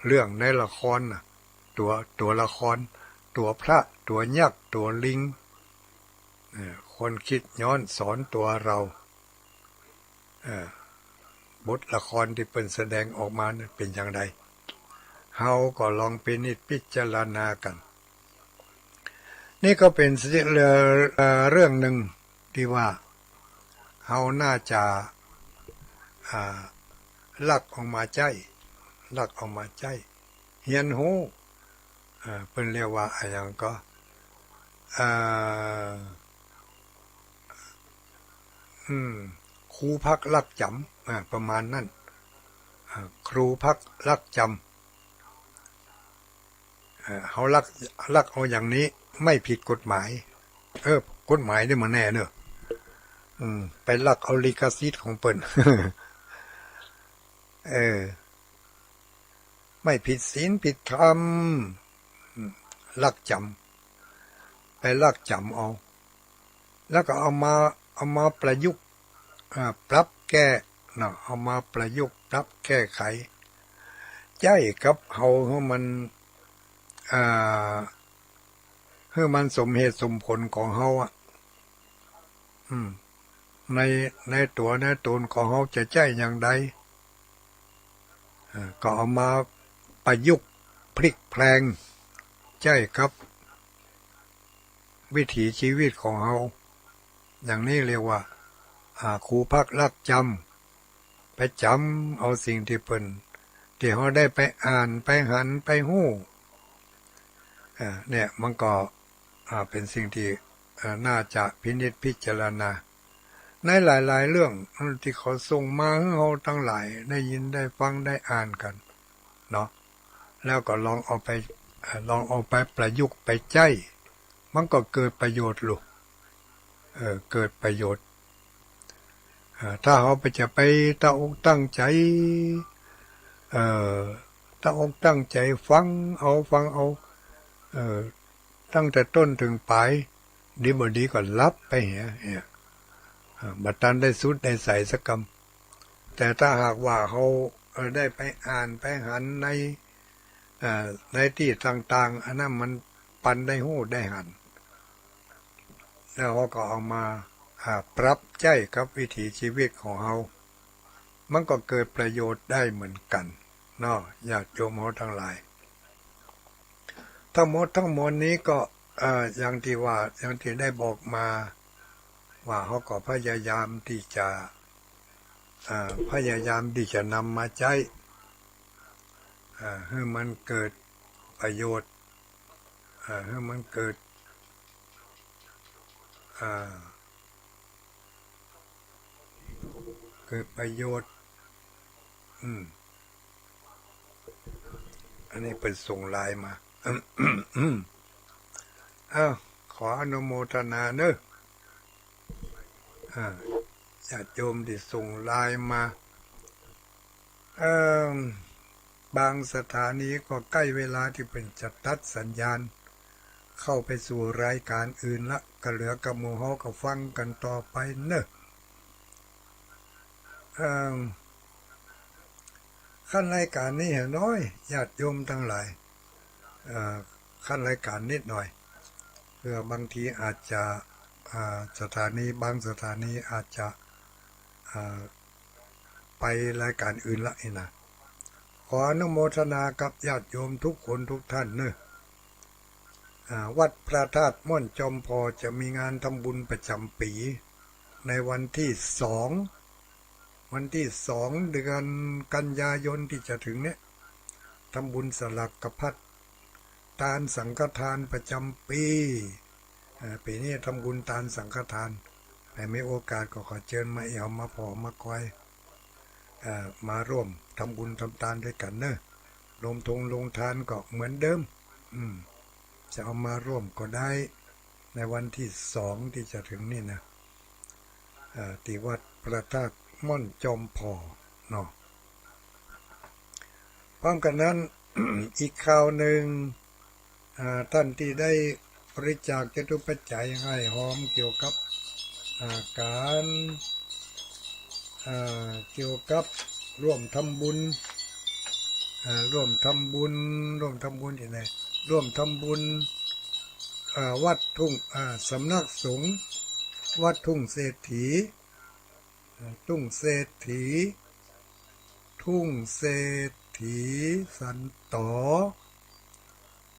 เรื่องในละครน่ะตัวละครตัวพระตัวยักษ์ตัวลิงควรคิดย้อนสอนตัวเราบทละครที่เป็นแสดงออกมาเป็นอย่างไรเฮาก็ลองพิจารณากันนี่ก็เป็นเรื่องหนึ่งที่ว่าเฮาน่าจะลักออกมาใจเฮียนหูเป็นเรียกว่าอะไรอย่างก็ครูพักลักจำประมาณนั้นครูพักลักจำเขาลักเอาอย่างนี้ไม่ผิดกฎหมายกฎหมายได้มาแน่เนอะไปลักเอาลิขสิทธิ์ของเปิ้น ไม่ผิดศีลผิดธรรมลักจำไปลักจำเอาแล้วก็เอามาประยุกต์ปรับแก้นะเอามาประยุกต์ปรับแก้ไขใจกับเฮาให้มันสมเหตุสมผลของเฮาในตัวในตนของเฮาจะใจอย่างใดก็เอามาประยุกต์พลิกแพลงใจกับวิถีชีวิตของเฮาอย่างนี้เรียกว่าครูพักลักจำไปจำเอาสิ่งที่เฮาได้ไปอ่านไปหันไปหู้เนี่ยมันก็เป็นสิ่งที่น่าจะพิจารณาในหลายๆเรื่องที่เขาส่งมาให้เราทั้งหลายได้ยินได้ฟังได้อ่านกันเนาะแล้วก็ลองเอาไปประยุกต์ไปใจมันก็เกิดประโยชน์ลูกเกิดประโยชน์ถ้าเขาจะไปตั้งอกตั้งใจตั้งอกตั้งใจฟังเอาตั้งแต่ต้นถึงปลายดีบ่ดีก็รับไปเหี้ยบัดตันได้สุดได้ใส่สักคำแต่ถ้าหากว่าเขาได้ไปอ่านไปหันในที่ต่างๆอันนั้นมันปันได้หู้ได้หันแล้วเขาก็เอามาปรับใจกับวิถีชีวิตของเขามันก็เกิดประโยชน์ได้เหมือนกันเนาะญาติโยมเขาทั้งหลายทั้งหมดนี้ก็อย่างที่ได้บอกมาว่าเขาก็พยายามที่จะนำมาใช้ให้มันเกิดประโยชน์ให้มันเกิดประโยชน์อันนี้เป็นส่งไลน์มาขออนุโมทนาเนอะญาติโยมที่ส่งไลน์มาบางสถานีก็ใกล้เวลาที่เป็นจะตัดสัญญาณเข้าไปสู่รายการอื่นละก็เหลือกับหมู่เฮาก็ฟังกันต่อไปเนอะขั้นรายการนี้เห็นน้อยญาติโยมทั้งหลายขั้นรายการนิดหน่อยเพื่อบางทีอาจจะบางสถานีอาจจะไปรายการอื่นละนะขออนุโมทนากับญาติโยมทุกคนทุกท่านเนอะวัดพระธาตุม่อนจอมพอจะมีงานทำบุญประจำปีในวันที่2เดือนกันยายนที่จะถึงเนี่ยทำบุญสลักกพัดทานสังฆทานประจำปีปีนี้ทำบุญทานสังฆทานแต่ไม่โอกาสก็ขอเชิญมาเอามาพอมาคอยมาร่วมทำบุญทำทานด้วยกันเนอะลงทานก็เหมือนเดิมจะเอามาร่วมก็ได้ในวันที่2ที่จะถึงนี่นะที่วัดพระธาตุม่อนจอมพอเนาะพร้อมกันนั้น อีกข่าวหนึ่งท่านที่ได้ บริจาคจตุปัจจัยให้หอมเกี่ยวกับการเกี่ยวกับร่วมทำบุญร่วมทำบุญที่ไหนร่วมทำบุญวัดทุ่งสำนักสงฆ์วัดทุ่งเศรษฐีทุ่งเศรษฐีสันตอ